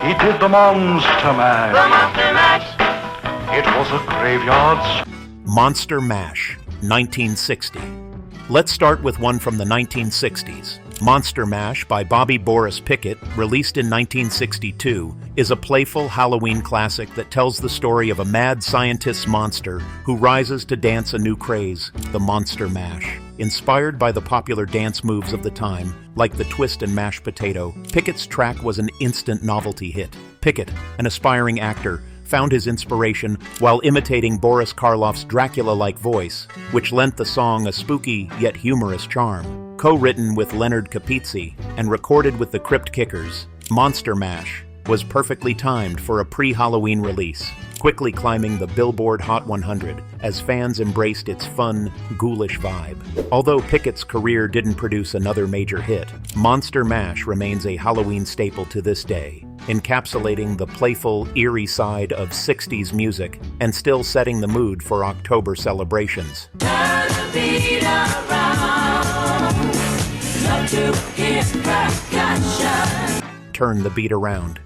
He did the Monster Mash. The Monster Mash. It was a graveyard. Monster Mash, 1960. Let's start with one from the 1960s. Monster Mash by Bobby Pickett, released in 1962, is a playful Halloween classic that tells the story of a mad scientist monster who rises to dance a new craze, the Monster Mash. Inspired by the popular dance moves of the time, like the twist and mashed potato, Pickett's track was an instant novelty hit. Pickett, an aspiring actor, found his inspiration while imitating Boris Karloff's Dracula-like voice, which lent the song a spooky yet humorous charm. Co-written with Leonard Capizzi and recorded with the Crypt Kickers, Monster Mash was perfectly timed for a pre-Halloween release, quickly climbing the Billboard Hot 100 as fans embraced its fun, ghoulish vibe. Although Pickett's career didn't produce another major hit, Monster Mash remains a Halloween staple to this day, encapsulating the playful, eerie side of 60s music and still setting the mood for October celebrations. Turn the beat around. Love to hear percussion. Turn the Beat Around.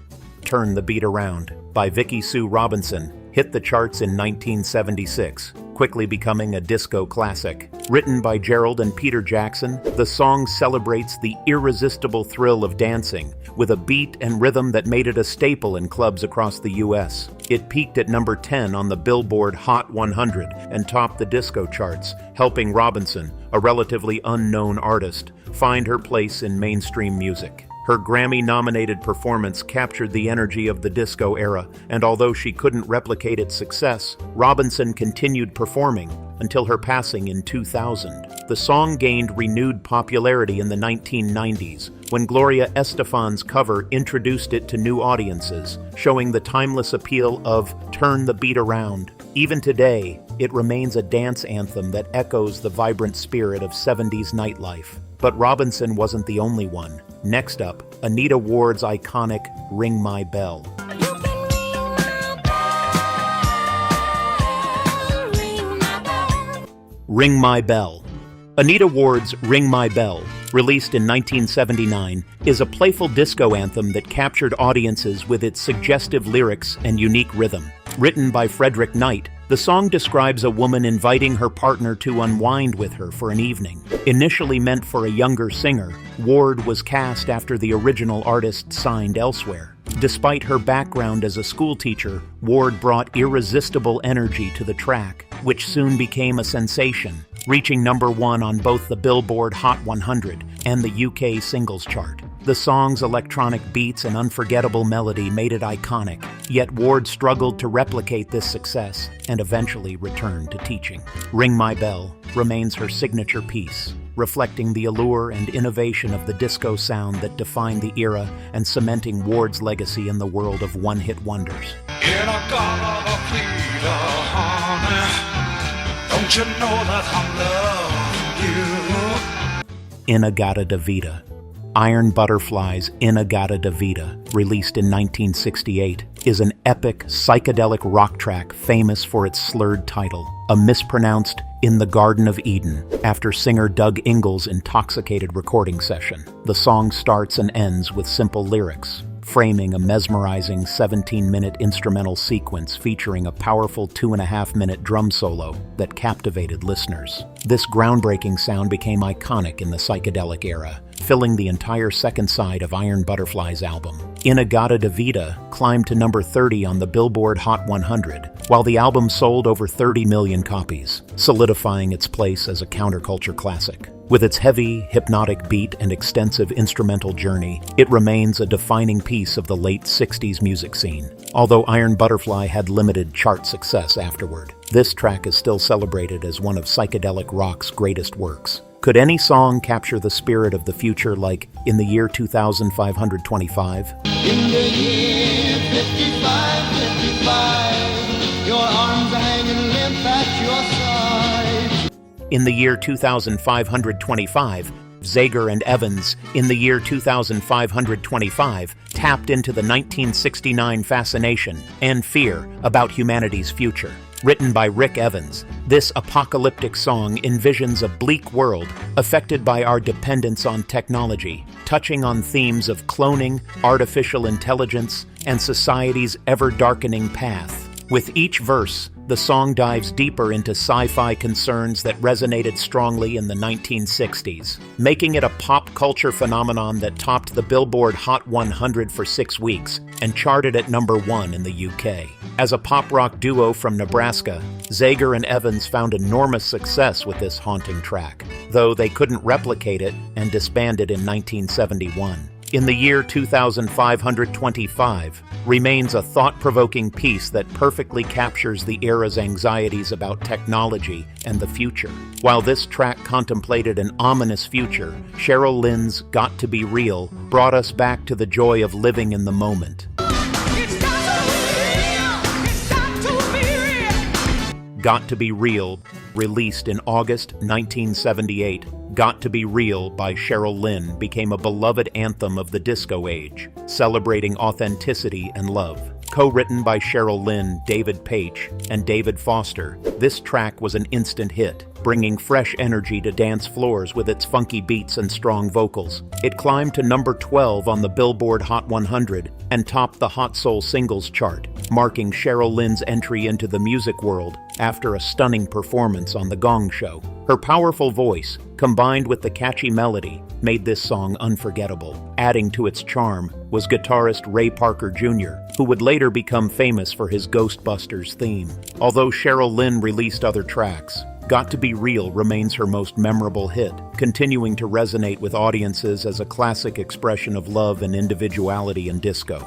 Turn the Beat Around by Vicki Sue Robinson hit the charts in 1976, quickly becoming a disco classic. Written by Gerald and Peter Jackson, the song celebrates the irresistible thrill of dancing, with a beat and rhythm that made it a staple in clubs across the U.S. It peaked at number 10 on the Billboard Hot 100 and topped the disco charts, helping Robinson, a relatively unknown artist, find her place in mainstream music. Her Grammy-nominated performance captured the energy of the disco era, and although she couldn't replicate its success, Robinson continued performing until her passing in 2000. The song gained renewed popularity in the 1990s, when Gloria Estefan's cover introduced it to new audiences, showing the timeless appeal of Turn the Beat Around. Even today, it remains a dance anthem that echoes the vibrant spirit of 70s nightlife. But Robinson wasn't the only one. Next up, Anita Ward's iconic Ring My Bell. Ring My Bell. Anita Ward's Ring My Bell, released in 1979, is a playful disco anthem that captured audiences with its suggestive lyrics and unique rhythm. Written by Frederick Knight, the song describes a woman inviting her partner to unwind with her for an evening. Initially meant for a younger singer, Ward was cast after the original artist signed elsewhere. Despite her background as a schoolteacher, Ward brought irresistible energy to the track, which soon became a sensation, reaching number 1 on both the Billboard Hot 100 and the UK singles chart. The song's electronic beats and unforgettable melody made it iconic, yet Ward struggled to replicate this success and eventually returned to teaching. Ring My Bell remains her signature piece, reflecting the allure and innovation of the disco sound that defined the era and cementing Ward's legacy in the world of one-hit wonders. In-A-Gadda-Da-Vida, honey, don't you know that I love you? In-A-Gadda-Da-Vida. Iron Butterfly's In-A-Gadda-Da-Vida, released in 1968, is an epic, psychedelic rock track famous for its slurred title, a mispronounced In the Garden of Eden, after singer Doug Ingles' intoxicated recording session. The song starts and ends with simple lyrics, framing a mesmerizing 17-minute instrumental sequence featuring a powerful 2.5-minute drum solo that captivated listeners. This groundbreaking sound became iconic in the psychedelic era, filling the entire second side of Iron Butterfly's album. In-A-Gadda-Da-Vida climbed to number 30 on the Billboard Hot 100, while the album sold over 30 million copies, solidifying its place as a counterculture classic. With its heavy, hypnotic beat and extensive instrumental journey, it remains a defining piece of the late 60s music scene. Although Iron Butterfly had limited chart success afterward, this track is still celebrated as one of psychedelic rock's greatest works. Could any song capture the spirit of the future like In the Year 2525? In the year 5555, your arms are hanging limp at your side. In the Year 2525, Zager and Evans' In the Year 2525 tapped into the 1969 fascination and fear about humanity's future. Written by Rick Evans, this apocalyptic song envisions a bleak world affected by our dependence on technology, touching on themes of cloning, artificial intelligence, and society's ever-darkening path. With each verse, the song dives deeper into sci-fi concerns that resonated strongly in the 1960s, making it a pop culture phenomenon that topped the Billboard Hot 100 for 6 weeks and charted at #1 in the UK. As a pop-rock duo from Nebraska, Zager and Evans found enormous success with this haunting track, though they couldn't replicate it and disbanded in 1971. In the year 2525 remains a thought-provoking piece that perfectly captures the era's anxieties about technology and the future. While this track contemplated an ominous future, Cheryl Lynn's Got to Be Real brought us back to the joy of living in the moment. Got to Be Real, released in August 1978, Got to Be Real by Cheryl Lynn became a beloved anthem of the disco age, celebrating authenticity and love. Co-written by Cheryl Lynn, David Paich, and David Foster, this track was an instant hit, bringing fresh energy to dance floors with its funky beats and strong vocals. It climbed to #12 on the Billboard Hot 100 and topped the Hot Soul Singles chart, marking Cheryl Lynn's entry into the music world after a stunning performance on The Gong Show. Her powerful voice, combined with the catchy melody, made this song unforgettable. Adding to its charm was guitarist Ray Parker Jr., who would later become famous for his Ghostbusters theme. Although Cheryl Lynn released other tracks, Got to Be Real remains her most memorable hit, continuing to resonate with audiences as a classic expression of love and individuality in disco.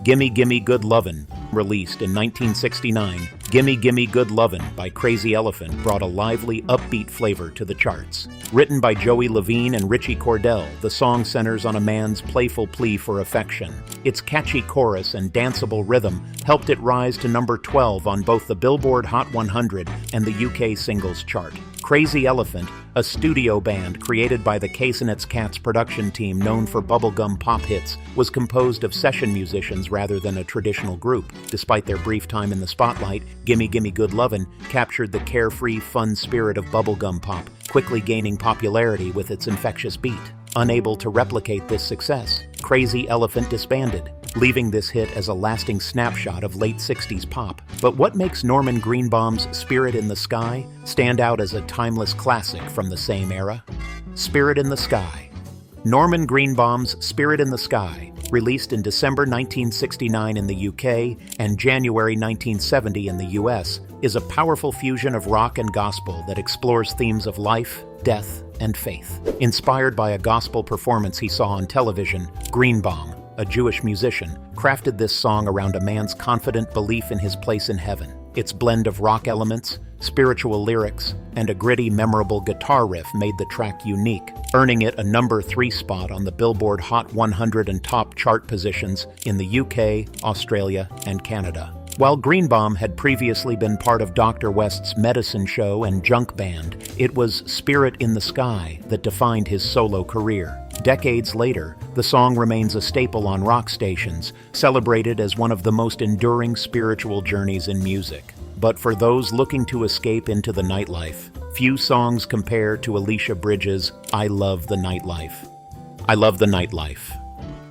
Gimme Gimme Good Lovin', released in 1969, Gimme Gimme Good Lovin' by Crazy Elephant brought a lively, upbeat flavor to the charts. Written by Joey Levine and Richie Cordell, the song centers on a man's playful plea for affection. Its catchy chorus and danceable rhythm helped it rise to #12 on both the Billboard Hot 100 and the UK Singles Chart. Crazy Elephant, a studio band created by the Casonet's Cats production team known for bubblegum pop hits, was composed of session musicians rather than a traditional group. Despite their brief time in the spotlight, Gimme Gimme Good Lovin' captured the carefree, fun spirit of bubblegum pop, quickly gaining popularity with its infectious beat. Unable to replicate this success, Crazy Elephant disbanded, leaving this hit as a lasting snapshot of late 60s pop. But what makes Norman Greenbaum's Spirit in the Sky stand out as a timeless classic from the same era? Spirit in the Sky. Norman Greenbaum's Spirit in the Sky, released in December 1969 in the UK and January 1970 in the US, is a powerful fusion of rock and gospel that explores themes of life, death, and faith. Inspired by a gospel performance he saw on television, Greenbaum, a Jewish musician, crafted this song around a man's confident belief in his place in heaven. Its blend of rock elements, spiritual lyrics, and a gritty, memorable guitar riff made the track unique, earning it a #3 spot on the Billboard Hot 100 and top chart positions in the UK, Australia, and Canada. While Greenbaum had previously been part of Dr. West's Medicine Show and junk band, it was Spirit in the Sky that defined his solo career. Decades later, the song remains a staple on rock stations, celebrated as one of the most enduring spiritual journeys in music. But for those looking to escape into the nightlife, few songs compare to Alicia Bridges' I Love the Nightlife. I Love the Nightlife.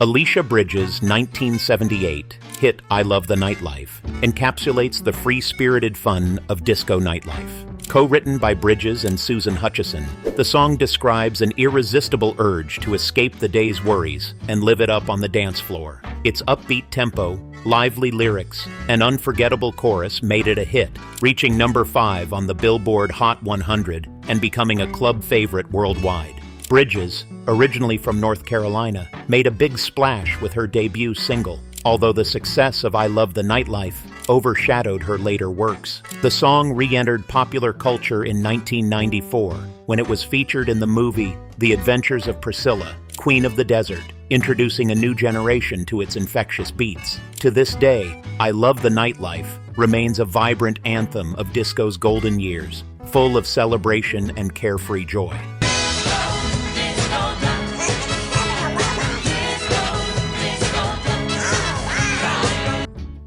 Alicia Bridges' 1978 hit I Love the Nightlife encapsulates the free-spirited fun of disco nightlife. Co-written by Bridges and Susan Hutchison, the song describes an irresistible urge to escape the day's worries and live it up on the dance floor. Its upbeat tempo, lively lyrics, and unforgettable chorus made it a hit, reaching #5 on the Billboard Hot 100 and becoming a club favorite worldwide. Bridges, originally from North Carolina, made a big splash with her debut single, although the success of I Love the Nightlife overshadowed her later works. The song re-entered popular culture in 1994 when it was featured in the movie The Adventures of Priscilla, Queen of the Desert, introducing a new generation to its infectious beats. To this day, I Love the Nightlife remains a vibrant anthem of disco's golden years, full of celebration and carefree joy.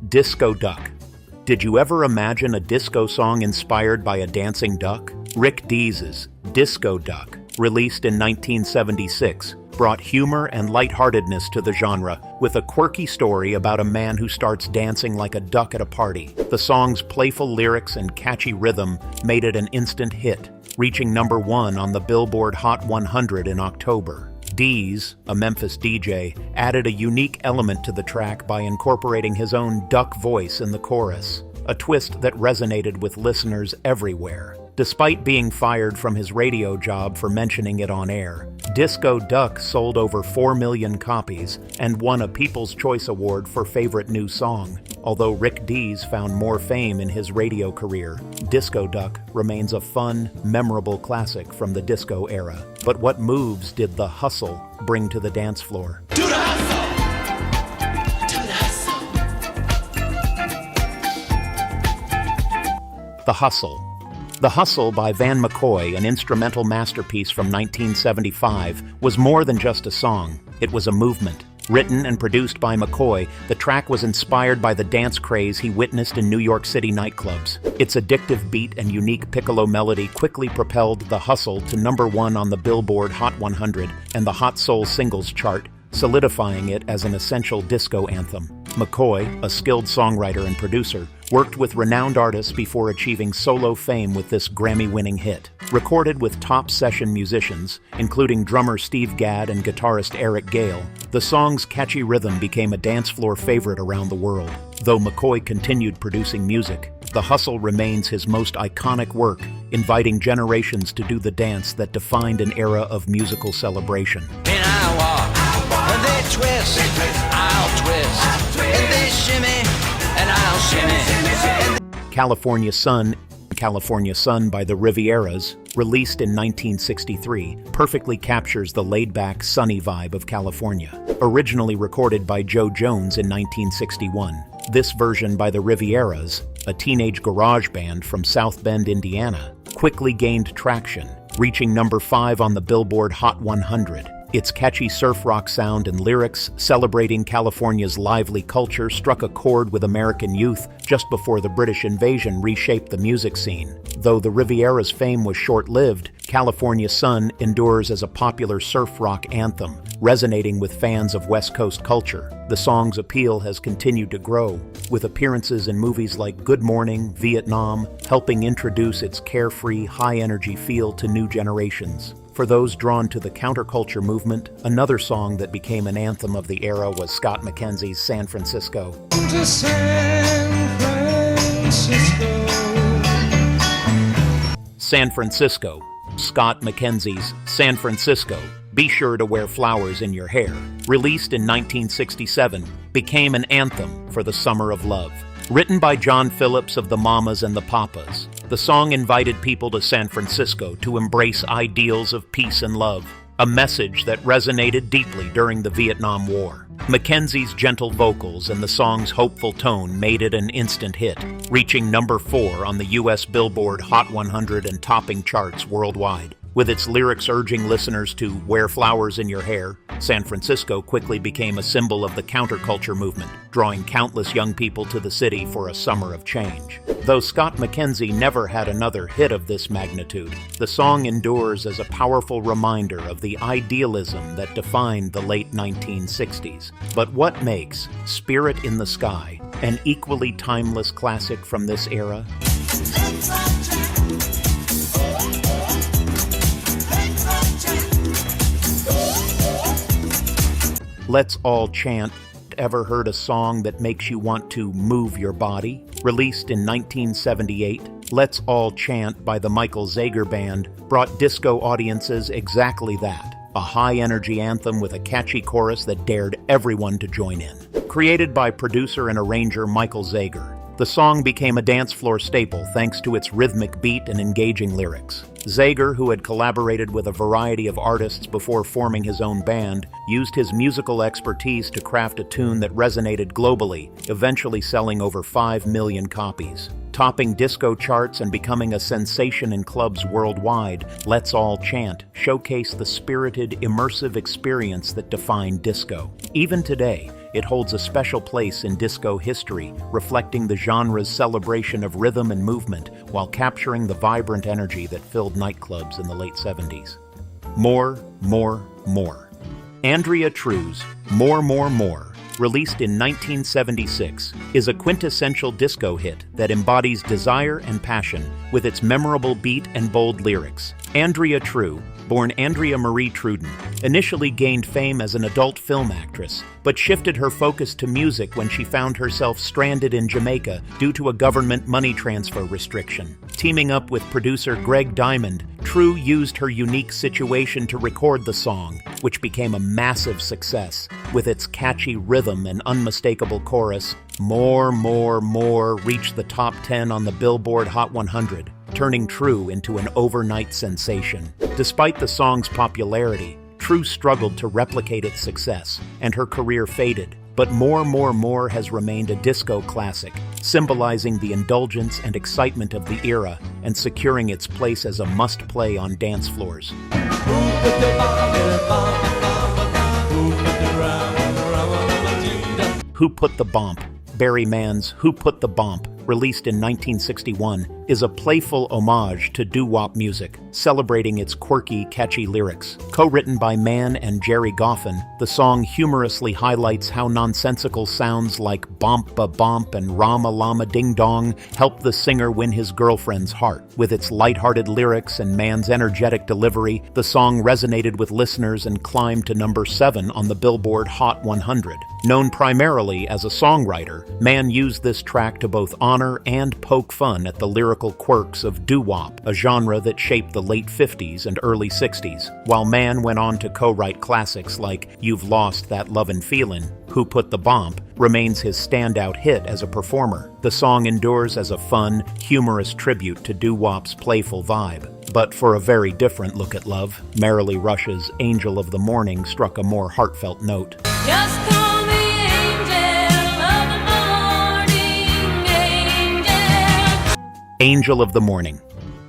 Disco Duck. Did you ever imagine a disco song inspired by a dancing duck? Rick Dees's Disco Duck, released in 1976, brought humor and lightheartedness to the genre, with a quirky story about a man who starts dancing like a duck at a party. The song's playful lyrics and catchy rhythm made it an instant hit, reaching #1 on the Billboard Hot 100 in October. Dees, a Memphis DJ, added a unique element to the track by incorporating his own duck voice in the chorus, a twist that resonated with listeners everywhere. Despite being fired from his radio job for mentioning it on air, Disco Duck sold over 4 million copies and won a People's Choice Award for Favorite New Song. Although Rick Dees found more fame in his radio career, Disco Duck remains a fun, memorable classic from the disco era. But what moves did The Hustle bring to the dance floor? Do the hustle. Do the hustle. The Hustle. The Hustle by Van McCoy, an instrumental masterpiece from 1975, was more than just a song. It was a movement. Written and produced by McCoy, the track was inspired by the dance craze he witnessed in New York City nightclubs. Its addictive beat and unique piccolo melody quickly propelled The Hustle to #1 on the Billboard Hot 100 and the Hot Soul Singles chart, solidifying it as an essential disco anthem. McCoy, a skilled songwriter and producer, worked with renowned artists before achieving solo fame with this Grammy-winning hit. Recorded with top session musicians, including drummer Steve Gadd and guitarist Eric Gale, the song's catchy rhythm became a dance floor favorite around the world. Though McCoy continued producing music, The Hustle remains his most iconic work, inviting generations to do the dance that defined an era of musical celebration. And I walk, and they twist, I'll twist, and they shimmy, and I'll shimmy. California Sun by the Rivieras, released in 1963, perfectly captures the laid-back, sunny vibe of California. Originally recorded by Joe Jones in 1961, this version by the Rivieras, a teenage garage band from South Bend, Indiana, quickly gained traction, reaching #5 on the Billboard Hot 100. Its catchy surf rock sound and lyrics celebrating California's lively culture struck a chord with American youth just before the British invasion reshaped the music scene. Though the Riviera's fame was short-lived, California Sun endures as a popular surf rock anthem, resonating with fans of West Coast culture. The song's appeal has continued to grow, with appearances in movies like Good Morning, Vietnam, helping introduce its carefree, high-energy feel to new generations. For those drawn to the counterculture movement, another song that became an anthem of the era was Scott McKenzie's San Francisco. To San Francisco. San Francisco. Scott McKenzie's San Francisco, Be Sure to Wear Flowers in Your Hair, released in 1967, became an anthem for the summer of love. Written by John Phillips of the Mamas and the Papas, the song invited people to San Francisco to embrace ideals of peace and love, a message that resonated deeply during the Vietnam War. Mackenzie's gentle vocals and the song's hopeful tone made it an instant hit, reaching #4 on the U.S. Billboard Hot 100 and topping charts worldwide. With its lyrics urging listeners to wear flowers in your hair, San Francisco quickly became a symbol of the counterculture movement, drawing countless young people to the city for a summer of change. Though Scott McKenzie never had another hit of this magnitude, the song endures as a powerful reminder of the idealism that defined the late 1960s. But what makes Spirit in the Sky an equally timeless classic from this era? Let's All Chant. Ever heard a song that makes you want to move your body? Released in 1978, Let's All Chant by the Michael Zager Band brought disco audiences exactly that, a high-energy anthem with a catchy chorus that dared everyone to join in. Created by producer and arranger Michael Zager, the song became a dance floor staple thanks to its rhythmic beat and engaging lyrics. Zager, who had collaborated with a variety of artists before forming his own band, used his musical expertise to craft a tune that resonated globally, eventually selling over 5 million copies. Topping disco charts and becoming a sensation in clubs worldwide, Let's All Chant showcased the spirited, immersive experience that defined disco. Even today, it holds a special place in disco history, reflecting the genre's celebration of rhythm and movement while capturing the vibrant energy that filled nightclubs in the late 70s. More, More, More. Andrea True's More, More, More, released in 1976, is a quintessential disco hit that embodies desire and passion with its memorable beat and bold lyrics. Andrea True, born Andrea Marie Truden, initially gained fame as an adult film actress, but shifted her focus to music when she found herself stranded in Jamaica due to a government money transfer restriction. Teaming up with producer Greg Diamond, True used her unique situation to record the song, which became a massive success. With its catchy rhythm and unmistakable chorus, More, More, More reached the top 10 on the Billboard Hot 100, turning True into an overnight sensation. Despite the song's popularity, True struggled to replicate its success, and her career faded. But More, More, More has remained a disco classic, symbolizing the indulgence and excitement of the era and securing its place as a must-play on dance floors. Who Put the Bomp? Barry Mann's Who Put the Bomp, released in 1961, is a playful homage to doo-wop music, celebrating its quirky, catchy lyrics. Co-written by Mann and Jerry Goffin, the song humorously highlights how nonsensical sounds like bomp-ba-bomp and rama-lama-ding-dong help the singer win his girlfriend's heart. With its lighthearted lyrics and Mann's energetic delivery, the song resonated with listeners and climbed to number 7 on the Billboard Hot 100. Known primarily as a songwriter, Mann used this track to both honor and poke fun at the lyrical quirks of doo-wop, a genre that shaped the late 50s and early 60s. While Mann went on to co-write classics like You've Lost That Lovin' Feelin', Who Put the Bomp remains his standout hit as a performer. The song endures as a fun, humorous tribute to doo-wop's playful vibe. But for a very different look at love, Merrily Rush's Angel of the Morning struck a more heartfelt note. Just call me angel of the morning, angel. Angel of the Morning.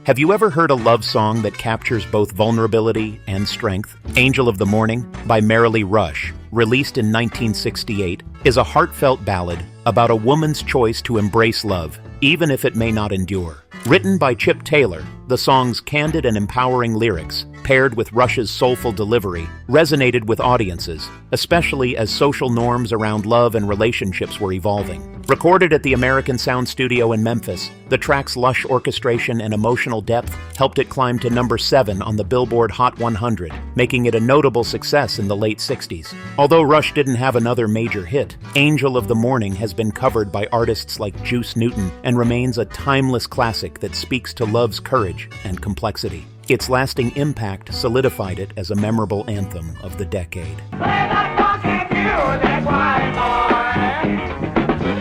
Have you ever heard a love song that captures both vulnerability and strength? Angel of the Morning, by Merrily Rush, released in 1968, is a heartfelt ballad about a woman's choice to embrace love, even if it may not endure. Written by Chip Taylor, the song's candid and empowering lyrics, paired with Rush's soulful delivery, resonated with audiences, especially as social norms around love and relationships were evolving. Recorded at the American Sound Studio in Memphis, the track's lush orchestration and emotional depth helped it climb to number 7 on the Billboard Hot 100, making it a notable success in the late 60s. Although Rush didn't have another major hit, Angel of the Morning has been covered by artists like Juice Newton and remains a timeless classic that speaks to love's courage and complexity. Its lasting impact solidified it as a memorable anthem of the decade. Play that funky music, white boy.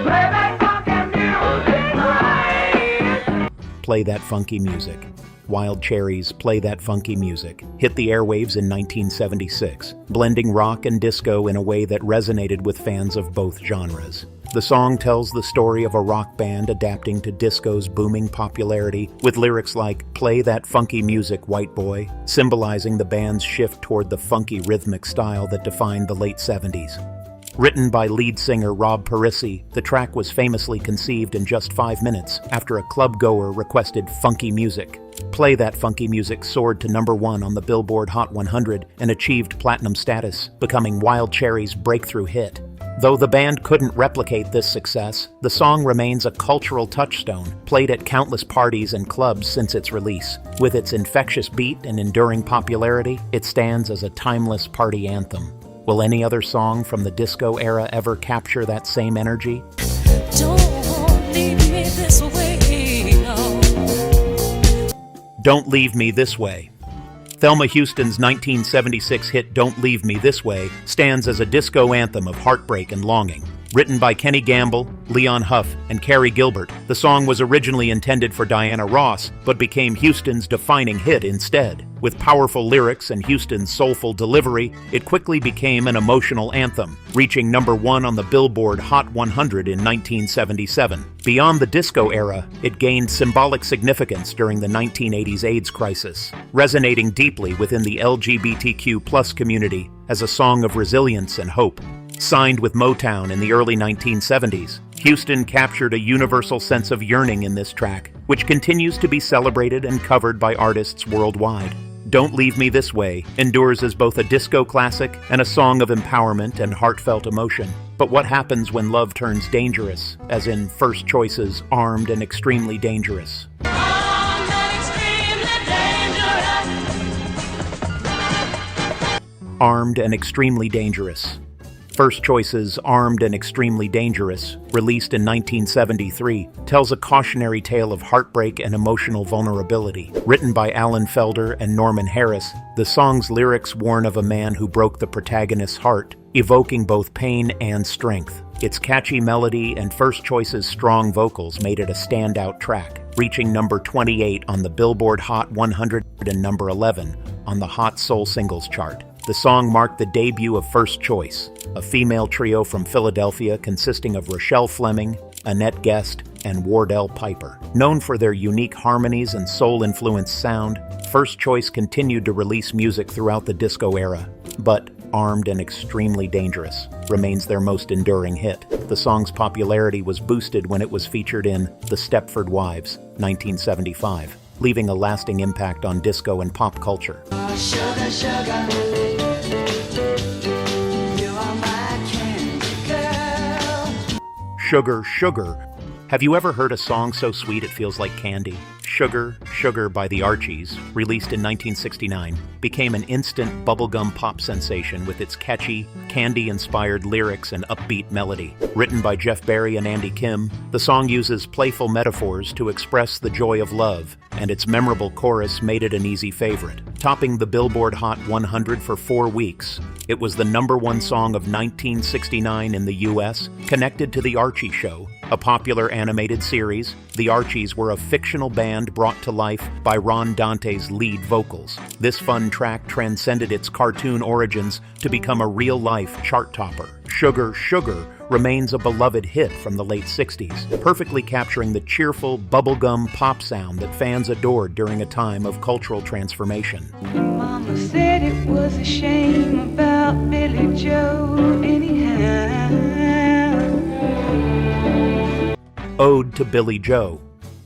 Play that funky music, right. Play That Funky Music. Wild Cherry's Play That Funky Music hit the airwaves in 1976, blending rock and disco in a way that resonated with fans of both genres. The song tells the story of a rock band adapting to disco's booming popularity, with lyrics like "Play that funky music, white boy," symbolizing the band's shift toward the funky rhythmic style that defined the late 70s. Written by lead singer Rob Parisi, the track was famously conceived in just 5 minutes after a club-goer requested funky music. Play That Funky Music soared to number 1 on the Billboard Hot 100 and achieved platinum status, becoming Wild Cherry's breakthrough hit. Though the band couldn't replicate this success, the song remains a cultural touchstone, played at countless parties and clubs since its release. With its infectious beat and enduring popularity, it stands as a timeless party anthem. Will any other song from the disco era ever capture that same energy? Don't leave me this way, no. Don't Leave Me This Way. Thelma Houston's 1976 hit Don't Leave Me This Way stands as a disco anthem of heartbreak and longing. Written by Kenny Gamble, Leon Huff, and Carrie Gilbert, the song was originally intended for Diana Ross, but became Houston's defining hit instead. With powerful lyrics and Houston's soulful delivery, it quickly became an emotional anthem, reaching number 1 on the Billboard Hot 100 in 1977. Beyond the disco era, it gained symbolic significance during the 1980s AIDS crisis, resonating deeply within the LGBTQ+ community as a song of resilience and hope. Signed with Motown in the early 1970s, Houston captured a universal sense of yearning in this track, which continues to be celebrated and covered by artists worldwide. Don't Leave Me This Way endures as both a disco classic and a song of empowerment and heartfelt emotion. But what happens when love turns dangerous, as in First Choice's Armed and Extremely Dangerous? Armed and extremely dangerous. Armed and Extremely Dangerous. First Choice's Armed and Extremely Dangerous, released in 1973, tells a cautionary tale of heartbreak and emotional vulnerability. Written by Alan Felder and Norman Harris, the song's lyrics warn of a man who broke the protagonist's heart, evoking both pain and strength. Its catchy melody and First Choice's strong vocals made it a standout track, reaching number 28 on the Billboard Hot 100 and number 11 on the Hot Soul Singles chart. The song marked the debut of First Choice, a female trio from Philadelphia consisting of Rochelle Fleming, Annette Guest, and Wardell Piper. Known for their unique harmonies and soul-influenced sound, First Choice continued to release music throughout the disco era, but Armed and Extremely Dangerous remains their most enduring hit. The song's popularity was boosted when it was featured in The Stepford Wives, 1975, leaving a lasting impact on disco and pop culture. Sugar, sugar, you are my candy girl. Sugar, Sugar. Have you ever heard a song so sweet it feels like candy? Sugar, Sugar by the Archies, released in 1969, became an instant bubblegum pop sensation with its catchy, candy-inspired lyrics and upbeat melody. Written by Jeff Barry and Andy Kim, the song uses playful metaphors to express the joy of love, and its memorable chorus made it an easy favorite. Topping the Billboard Hot 100 for 4 weeks, it was the #1 song of 1969 in the U.S., connected to The Archie Show, a popular animated series. The Archies were a fictional band brought to life by Ron Dante's lead vocals. This fun track transcended its cartoon origins to become a real-life chart topper. Sugar, Sugar remains a beloved hit from the late 60s, perfectly capturing the cheerful, bubblegum pop sound that fans adored during a time of cultural transformation. Mama said it was a shame about Billie Joe anyhow. Ode to Billie Joe.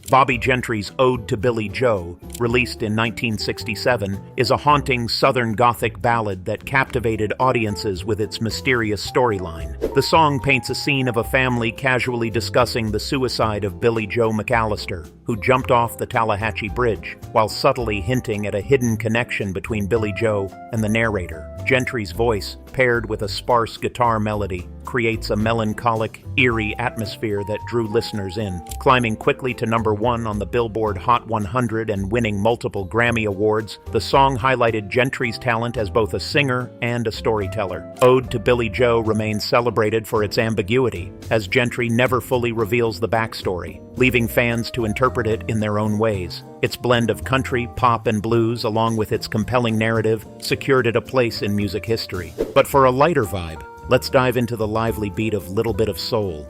Bobby Gentry's Ode to Billie Joe, released in 1967, is a haunting Southern Gothic ballad that captivated audiences with its mysterious storyline. The song paints a scene of a family casually discussing the suicide of Billie Joe McAllister, who jumped off the Tallahatchie Bridge, while subtly hinting at a hidden connection between Billie Joe and the narrator. Gentry's voice, paired with a sparse guitar melody, creates a melancholic, eerie atmosphere that drew listeners in. Climbing quickly to #1 on the Billboard Hot 100 and winning multiple Grammy Awards, the song highlighted Gentry's talent as both a singer and a storyteller. Ode to Billie Joe remains celebrated for its ambiguity, as Gentry never fully reveals the backstory, leaving fans to interpret it in their own ways. Its blend of country, pop, and blues, along with its compelling narrative, secured it a place in music history. But for a lighter vibe, let's dive into the lively beat of Little Bit of Soul.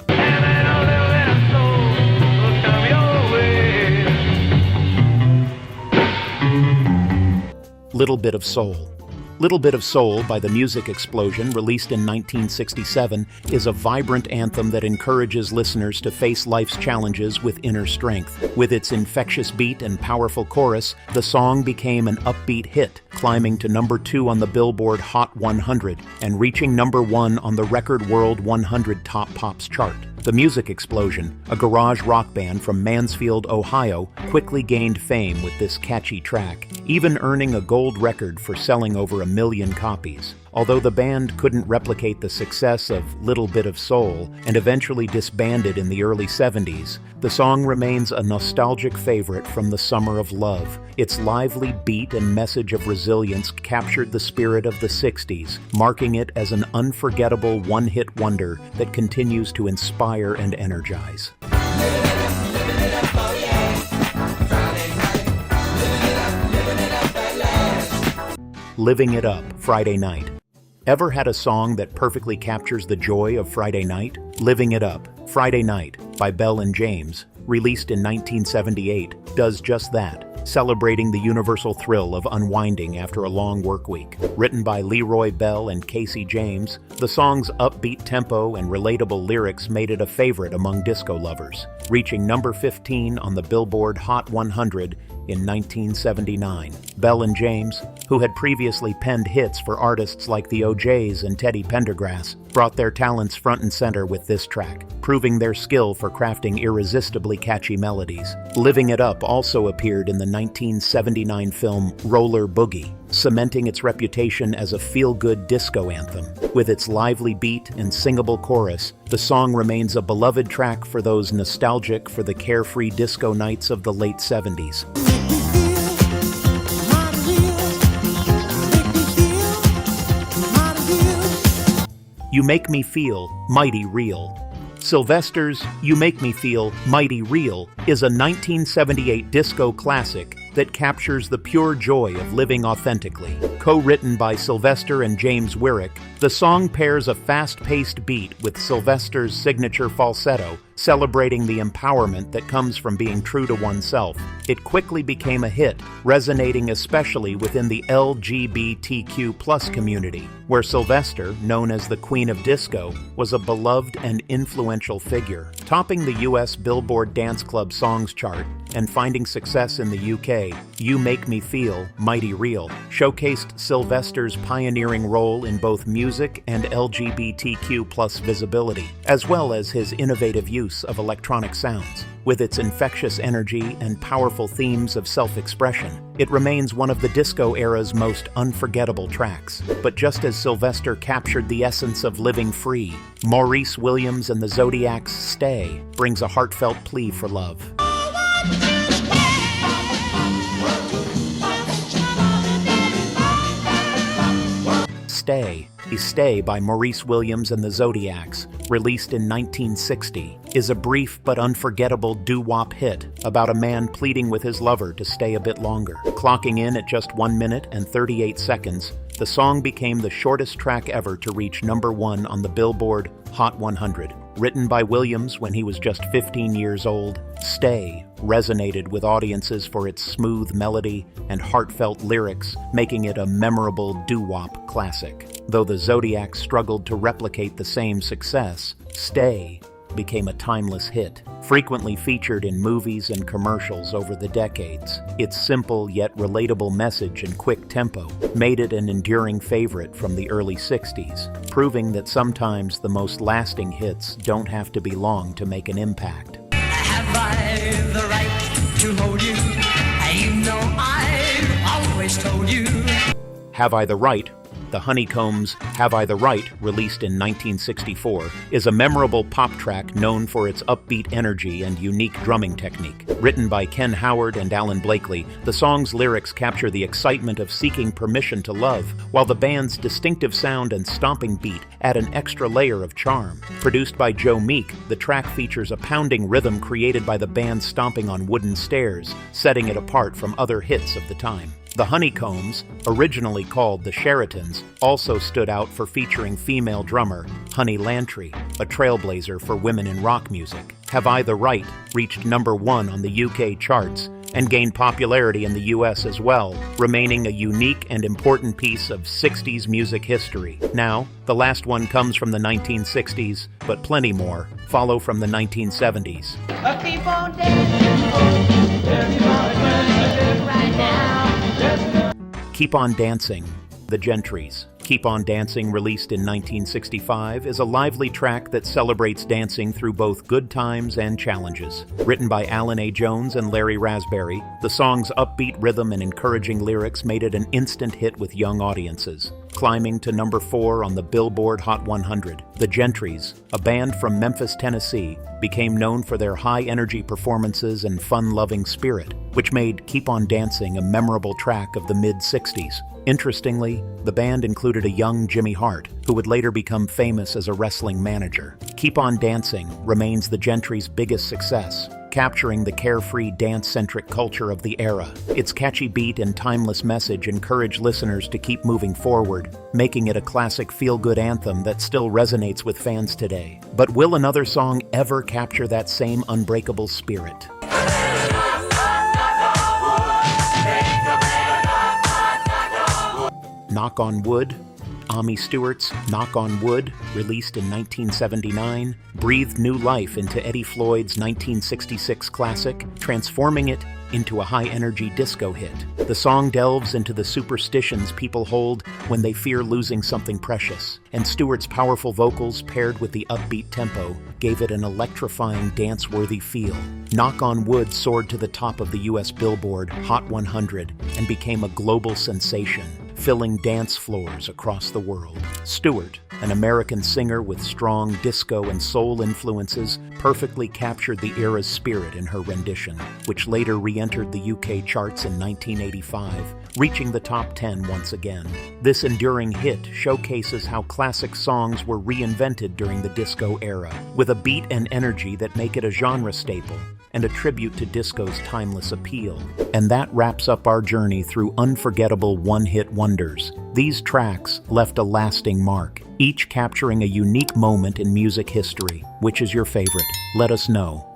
Little Bit of Soul. Little Bit of Soul by the Music Explosion, released in 1967, is a vibrant anthem that encourages listeners to face life's challenges with inner strength. With its infectious beat and powerful chorus, the song became an upbeat hit, climbing to #2 on the Billboard Hot 100 and reaching #1 on the Record World 100 Top Pops chart. The Music Explosion, a garage rock band from Mansfield, Ohio, quickly gained fame with this catchy track, even earning a gold record for selling over 1 million copies. Although the band couldn't replicate the success of Little Bit of Soul and eventually disbanded in the early 70s, the song remains a nostalgic favorite from the summer of love. Its lively beat and message of resilience captured the spirit of the 60s, marking it as an unforgettable one-hit wonder that continues to inspire and energize. Living It Up, Friday Night. Ever had a song that perfectly captures the joy of Friday night? Living It Up, Friday Night by Bell and James, released in 1978, does just that. celebrating the universal thrill of unwinding after a long work week. Written by Leroy Bell and Casey James, the song's upbeat tempo and relatable lyrics made it a favorite among disco lovers, reaching number 15 on the Billboard Hot 100 in 1979. Bell and James, who had previously penned hits for artists like the O'Jays and Teddy Pendergrass, brought their talents front and center with this track, proving their skill for crafting irresistibly catchy melodies. Living It Up also appeared in the 1979 film Roller Boogie, cementing its reputation as a feel-good disco anthem. With its lively beat and singable chorus, the song remains a beloved track for those nostalgic for the carefree disco nights of the late 70s. You Make Me Feel Mighty Real. Sylvester's You Make Me Feel Mighty Real is a 1978 disco classic that captures the pure joy of living authentically. Co-written by Sylvester and James Wyrick, the song pairs a fast-paced beat with Sylvester's signature falsetto, celebrating the empowerment that comes from being true to oneself. It quickly became a hit, resonating especially within the LGBTQ+ community, where Sylvester, known as the Queen of Disco, was a beloved and influential figure. Topping the US Billboard Dance Club Songs chart and finding success in the UK, You Make Me Feel Mighty Real showcased Sylvester's pioneering role in both music and LGBTQ+ visibility, as well as his innovative use of electronic sounds. With its infectious energy and powerful themes of self-expression, it remains one of the disco era's most unforgettable tracks. But just as Sylvester captured the essence of living free, Maurice Williams and the Zodiacs' Stay brings a heartfelt plea for love. Stay by Maurice Williams and the Zodiacs, released in 1960, is a brief but unforgettable doo-wop hit about a man pleading with his lover to stay a bit longer. Clocking in at just 1 minute and 38 seconds, the song became the shortest track ever to reach number 1 on the Billboard Hot 100. Written by Williams when he was just 15 years old, Stay resonated with audiences for its smooth melody and heartfelt lyrics, making it a memorable doo-wop classic. Though the Zodiacs struggled to replicate the same success, Stay became a timeless hit, frequently featured in movies and commercials over the decades. Its simple yet relatable message and quick tempo made it an enduring favorite from the early 60s, proving that sometimes the most lasting hits don't have to be long to make an impact. Have I the right to hold you? You know I've always told you. Have I the Right? The Honeycombs' Have I the Right, released in 1964, is a memorable pop track known for its upbeat energy and unique drumming technique. Written by Ken Howard and Alan Blakely, the song's lyrics capture the excitement of seeking permission to love, while the band's distinctive sound and stomping beat add an extra layer of charm. Produced by Joe Meek, the track features a pounding rhythm created by the band stomping on wooden stairs, setting it apart from other hits of the time. The Honeycombs, originally called the Sheratons, also stood out for featuring female drummer Honey Lantry, a trailblazer for women in rock music. Have I the Right reached number 1 on the UK charts and gained popularity in the US as well, remaining a unique and important piece of 60s music history. Now, the last one comes from the 1960s, but plenty more follow from the 1970s. Keep on dancing, everybody dancing right now. Keep on Dancing, The Gentrys. Keep on Dancing, released in 1965, is a lively track that celebrates dancing through both good times and challenges. Written by Alan A. Jones and Larry Raspberry, the song's upbeat rhythm and encouraging lyrics made it an instant hit with young audiences. Climbing to number 4 on the Billboard Hot 100, The Gentrys, a band from Memphis, Tennessee, became known for their high-energy performances and fun-loving spirit, which made Keep on Dancing a memorable track of the mid-60s. Interestingly, the band included a young Jimmy Hart, who would later become famous as a wrestling manager. Keep on Dancing remains the Gentrys' biggest success, capturing the carefree, dance-centric culture of the era. Its catchy beat and timeless message encourage listeners to keep moving forward, making it a classic feel-good anthem that still resonates with fans today. But will another song ever capture that same unbreakable spirit? Knock on Wood, Ami Stewart's Knock on Wood, released in 1979, breathed new life into Eddie Floyd's 1966 classic, transforming it into a high-energy disco hit. The song delves into the superstitions people hold when they fear losing something precious, and Stewart's powerful vocals paired with the upbeat tempo gave it an electrifying, dance-worthy feel. Knock on Wood soared to the top of the U.S. Billboard Hot 100 and became a global sensation, filling dance floors across the world. Stewart, an American singer with strong disco and soul influences, perfectly captured the era's spirit in her rendition, which later re-entered the UK charts in 1985, reaching the top 10 once again. This enduring hit showcases how classic songs were reinvented during the disco era, with a beat and energy that make it a genre staple and a tribute to disco's timeless appeal. And that wraps up our journey through unforgettable one-hit wonders. These tracks left a lasting mark, each capturing a unique moment in music history. Which is your favorite? Let us know.